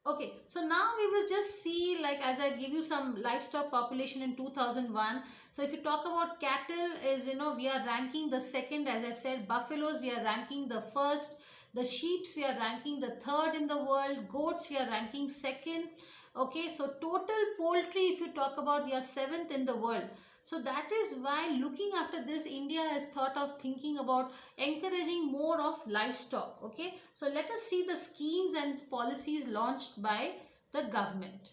Okay, so now we will just see, like, as I give you some livestock population in 2001. So if you talk about cattle, is, we are ranking the second. As I said, buffaloes we are ranking the first. The sheeps we are ranking the third in the world. Goats we are ranking second. Okay, so total poultry, if you talk about, we are seventh in the world. So that is why, looking after this, India has thought of thinking about encouraging more of livestock. Okay, so let us see the schemes and policies launched by the government.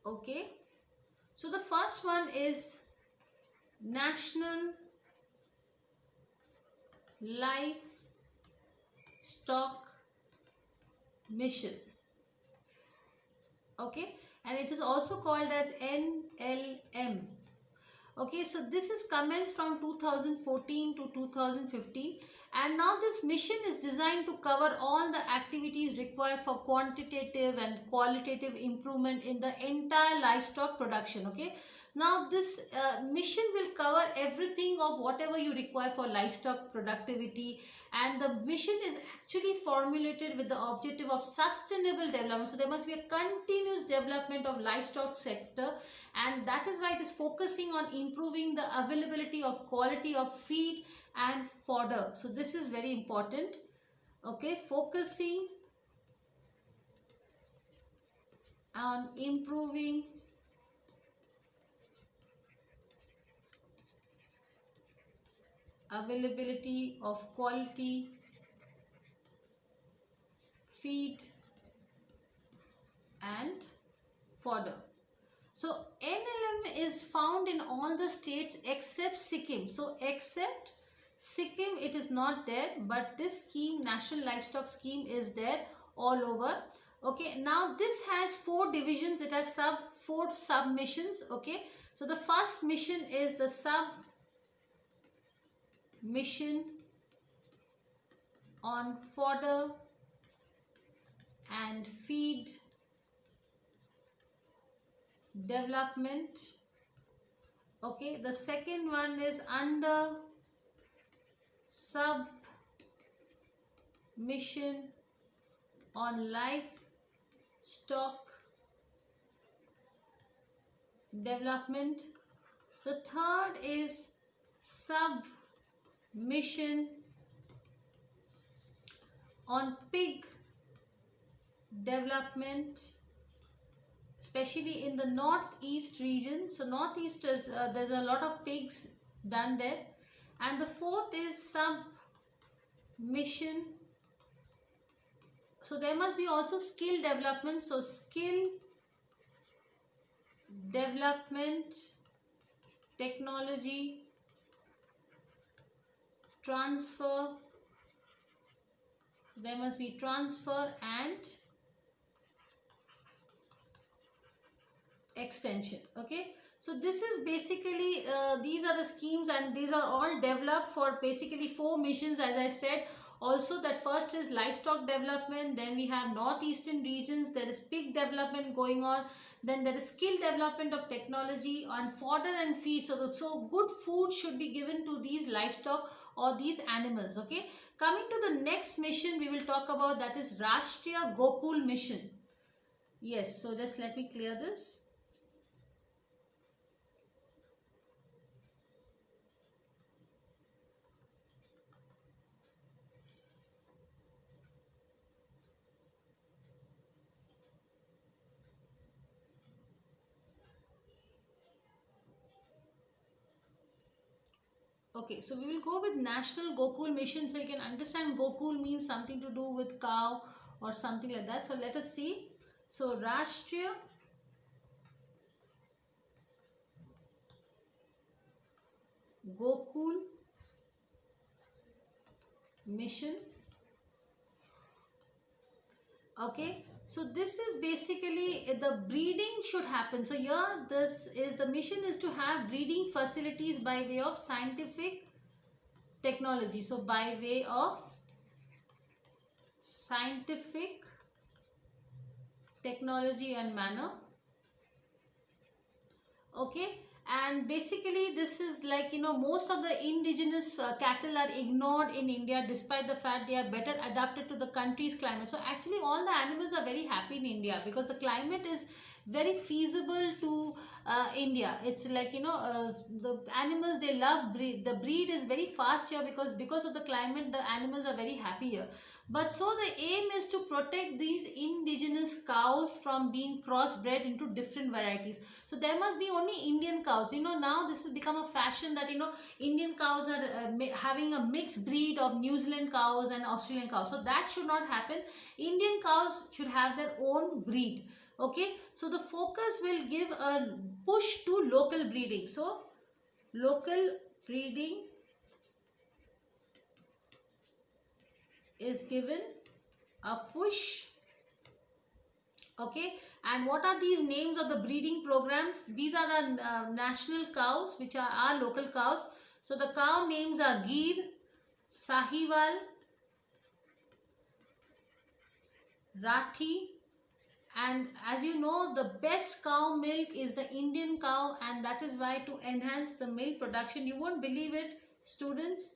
Okay, so the first one is National Livestock Mission. Okay, and it is also called as NLM. Okay, so this is commenced from 2014 to 2015, and now this mission is designed to cover all the activities required for quantitative and qualitative improvement in the entire livestock production. Okay, now this mission will cover everything of whatever you require for livestock productivity, and the mission is actually formulated with the objective of sustainable development. So there must be a continuous development of livestock sector, and that is why it is focusing on improving the availability of quality of feed and fodder. So this is very important. Okay, focusing on improving availability of quality feed and fodder. So NLM is found in all the states except Sikkim. So except Sikkim, it is not there, but this scheme, National Livestock Scheme, is there all over. Okay, now this has four divisions. It has four sub missions. Okay, so the first mission is the sub mission on fodder and feed development. Okay, the second one is under sub mission on livestock development. The third is sub mission on pig development, especially in the northeast region. So northeast is there's a lot of pigs done there. And the fourth is sub mission. So there must be also skill development. So skill development, technology transfer. There must be transfer and extension. Okay, so this is basically these are the schemes, and these are all developed for basically four missions, as I said. Also, that first is livestock development, then we have northeastern regions, there is pig development going on, then there is skill development of technology on fodder and feed. So good food should be given to these livestock or these animals. Okay, coming to the next mission we will talk about, that is Rashtriya Gokul Mission. Yes, so just let me clear this. Okay, so we will go with National Gokul Mission, so you can understand Gokul means something to do with cow or something like that. So let us see. So Rashtriya Gokul Mission. Okay, so this is basically the breeding should happen. So here this is the mission is to have breeding facilities by way of scientific technology. So by way of scientific technology and manner. Okay, And basically this is like, most of the indigenous cattle are ignored in India, despite the fact they are better adapted to the country's climate. So actually all the animals are very happy in India because the climate is very feasible to India. It's like, the animals, they love breed, the breed is very fast here because of the climate, the animals are very happy here. But so the aim is to protect these indigenous cows from being crossbred into different varieties. So there must be only Indian cows. Now this has become a fashion that, Indian cows are having a mixed breed of New Zealand cows and Australian cows. So that should not happen. Indian cows should have their own breed. Okay, so the focus will give a push to local breeding. So local breeding is given a push. Okay, and what are these names of the breeding programs? These are the national cows, which are our local cows. So the cow names are Gir, Sahiwal, Rathi, and as you know, the best cow milk is the Indian cow, and that is why, to enhance the milk production, you won't believe it, students,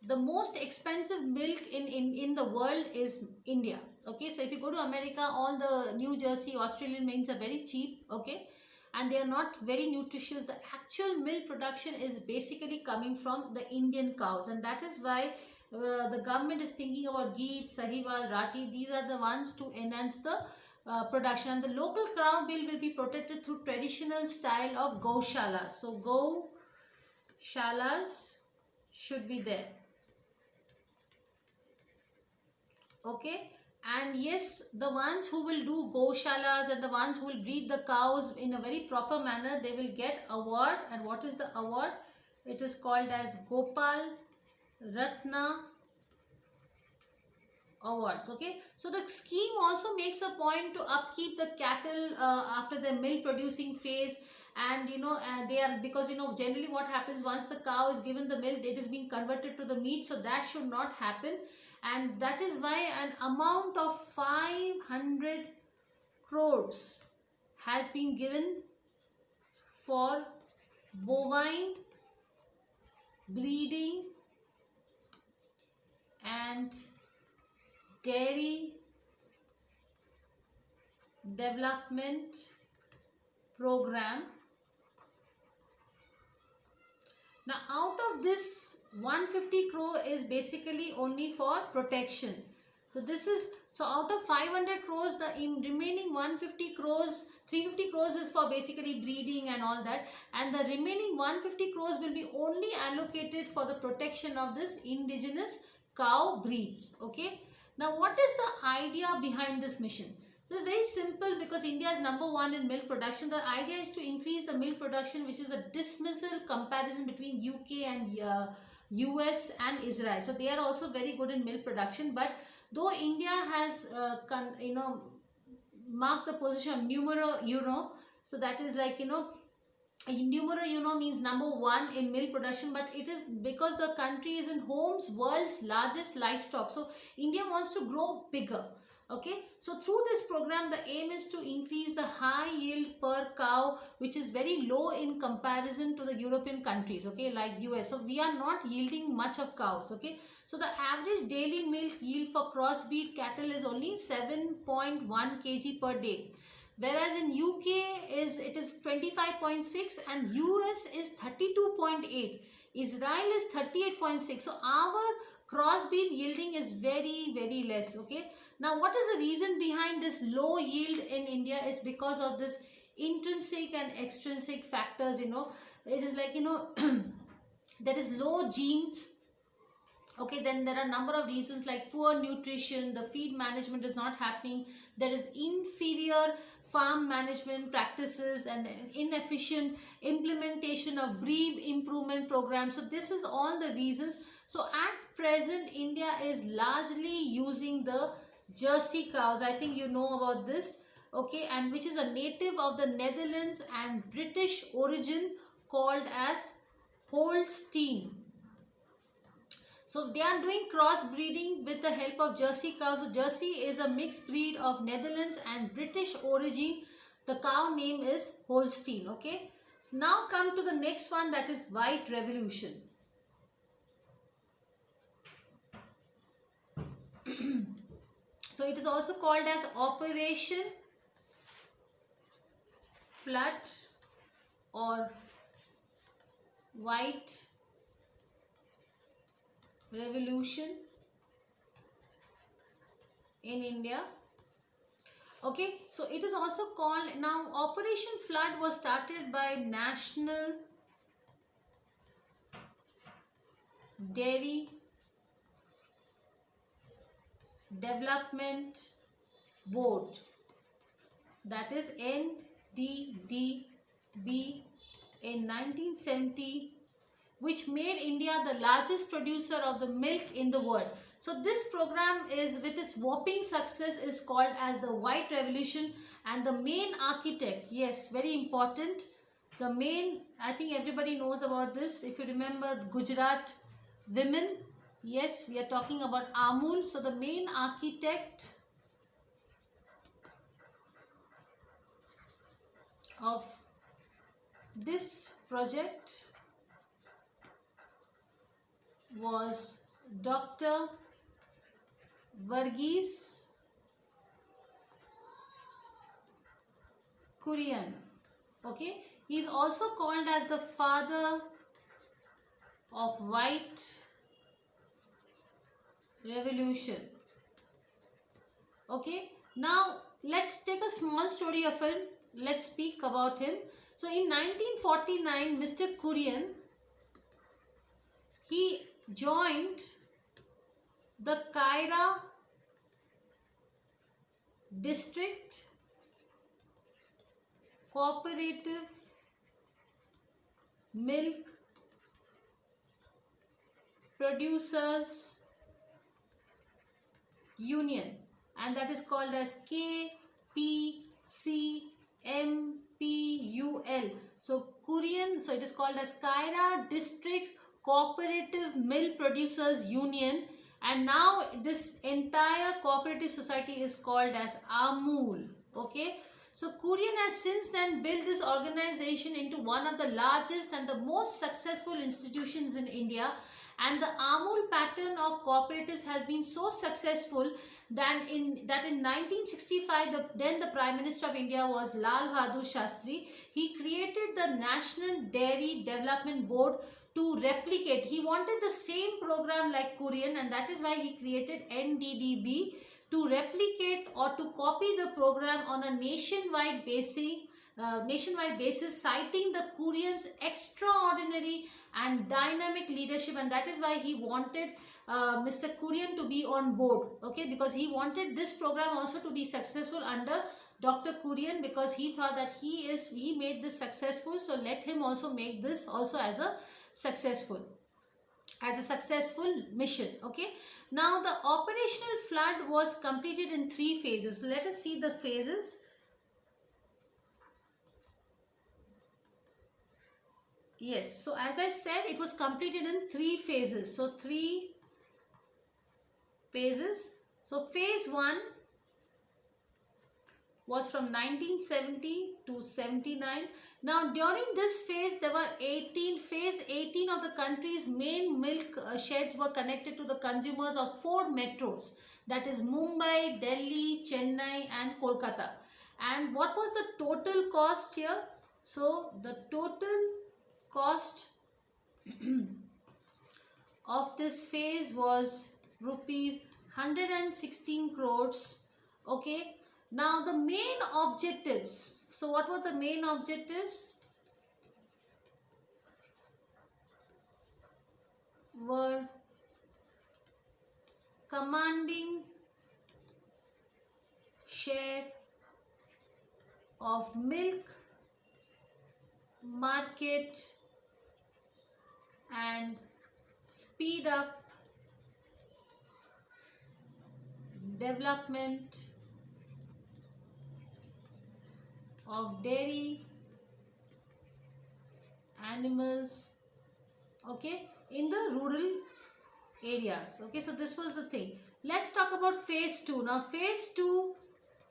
the most expensive milk in the world is India. Okay, so if you go to America, all the New Jersey, Australian milks are very cheap. Okay, and they are not very nutritious. The actual milk production is basically coming from the Indian cows, and that is why the government is thinking about Ghee, Sahiwal, Rati. These are the ones to enhance the production. And the local cow bill will be protected through traditional style of Gaushalas. So Gaushalas should be there. Okay, and yes, the ones who will do Gaushalas and the ones who will breed the cows in a very proper manner, they will get award. And what is the award? It is called as Gopal Ratna Awards. Okay, so the scheme also makes a point to upkeep the cattle after the milk producing phase. And they are, because generally what happens, once the cow is given the milk, it is being converted to the meat, so that should not happen. And that is why an amount of 500 crores has been given for bovine breeding and dairy development program. Now out of this, 150 crore is basically only for protection. So this is, so out of 500 crores, the remaining 150 crores, 350 crores is for basically breeding and all that, and the remaining 150 crores will be only allocated for the protection of this indigenous cow breeds. Okay, now what is the idea behind this mission? So it's very simple, because India is #1 in milk production. The idea is to increase the milk production, which is a dismissal comparison between UK and US and Israel. So they are also very good in milk production, but though India has marked the position of numero uno, so that is like, numero uno means #1 in milk production, but it is because the country is in Home's world's largest livestock. So India wants to grow bigger. Okay, so through this program, the aim is to increase the high yield per cow, which is very low in comparison to the European countries, okay, like US. So we are not yielding much of cows. Okay, so the average daily milk yield for crossbreed cattle is only 7.1 kg per day, whereas in UK it is 25.6 and US is 32.8, Israel is 38.6. so our crossbreed yielding is very, very less. Okay, now what is the reason behind this low yield in India? Is because of this intrinsic and extrinsic factors. It is like, there is low genes. Okay, then there are a number of reasons like poor nutrition, the feed management is not happening, there is inferior farm management practices and inefficient implementation of breed improvement programs. So this is all the reasons. So at present, India is largely using the Jersey cows. I think you know about this. Okay, and which is a native of the Netherlands and British origin, called as Holstein. So they are doing crossbreeding with the help of Jersey cows. So Jersey is a mixed breed of Netherlands and British origin. The cow name is Holstein. Okay, Now come to the next one, that is White Revolution. So it is also called as Operation Flood or White Revolution in India. Okay, so it is also called, now Operation Flood was started by National Dairy Development Board, that is NDDB, in 1970, which made India the largest producer of the milk in the world. So this program is, with its whopping success, is called as the White Revolution, and the main architect, yes, very important, the main, I think everybody knows about this, if you remember Gujarat women, yes, we are talking about Amul. So the main architect of this project was Dr. Verghese Kurian. Okay, he is also called as the father of White Revolution. Okay, now let's take a small story of him. Let's speak about him. So in 1949, Mr. Kurian, he joined the Kaira District Cooperative Milk Producers Union, and that is called as KPCMPUL. So Kurian, so it is called as Kaira District Cooperative Milk Producers Union, and now this entire cooperative society is called as Amul. Okay, so Kurian has since then built this organization into one of the largest and the most successful institutions in India, and the Amul pattern of cooperatives has been so successful that in 1965, then the Prime Minister of India was Lal Bahadur Shastri. He created the National Dairy Development Board to replicate. He wanted the same program like Kurian, and that is why he created NDDB, to replicate or to copy the program on a nationwide basis, citing the Kurian's extraordinary and dynamic leadership, and that is why he wanted Mr. Kurian to be on board. Okay, because he wanted this program also to be successful under Dr. Kurian, because he thought that he made this successful, so let him also make this also as a successful mission. Okay, now the operational flood was completed in 3 phases. So let us see the phases. Yes, so as I said, it was completed in 3 phases. So 3 phases. So phase 1 was from 1970 to 79. Now during this phase, there were phase 18 of the country's main milk sheds were connected to the consumers of 4 metros, that is Mumbai, Delhi, Chennai and Kolkata. And what was the total cost here? So the total cost of this phase was rupees 116 crores. Okay, now the main objectives. So what were the main objectives? Were commanding share of milk market and speed up development of dairy animals, okay, in the rural areas. Okay, so this was the thing. Let's talk about phase 2. Now phase 2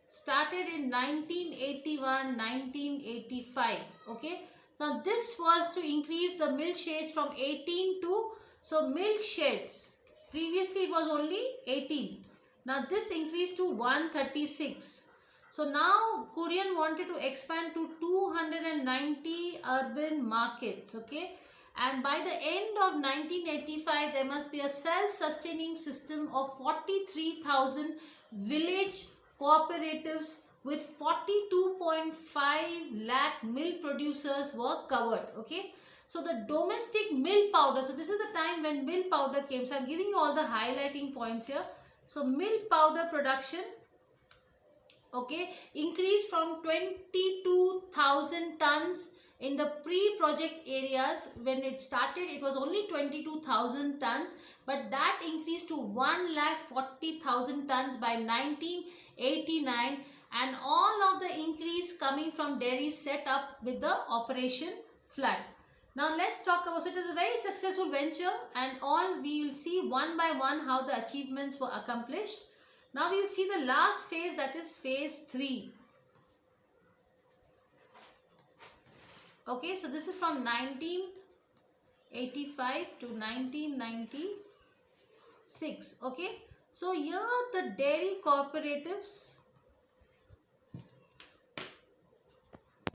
started in 1981-1985. Okay, Now this was to increase the milk shades from 18 to, so milk sheds, previously it was only 18. Now this increased to 136. So now Korean wanted to expand to 290 urban markets, okay. And by the end of 1985, there must be a self-sustaining system of 43,000 village cooperatives with 42.5 lakh milk producers were covered, okay. So the domestic milk powder, so this is the time when milk powder came. So I'm giving you all the highlighting points here. So milk powder production, okay, increased from 22,000 tons in the pre-project areas. When it started, it was only 22,000 tons, but that increased to 1,40,000 tons by 1989, and all of the increase coming from dairy set up with the Operation Flood. Now let's talk about, so it was a very successful venture, and all we will see one by one how the achievements were accomplished. Now we will see the last phase, that is phase 3. Okay, so this is from 1985 to 1996. Okay, so here the dairy cooperatives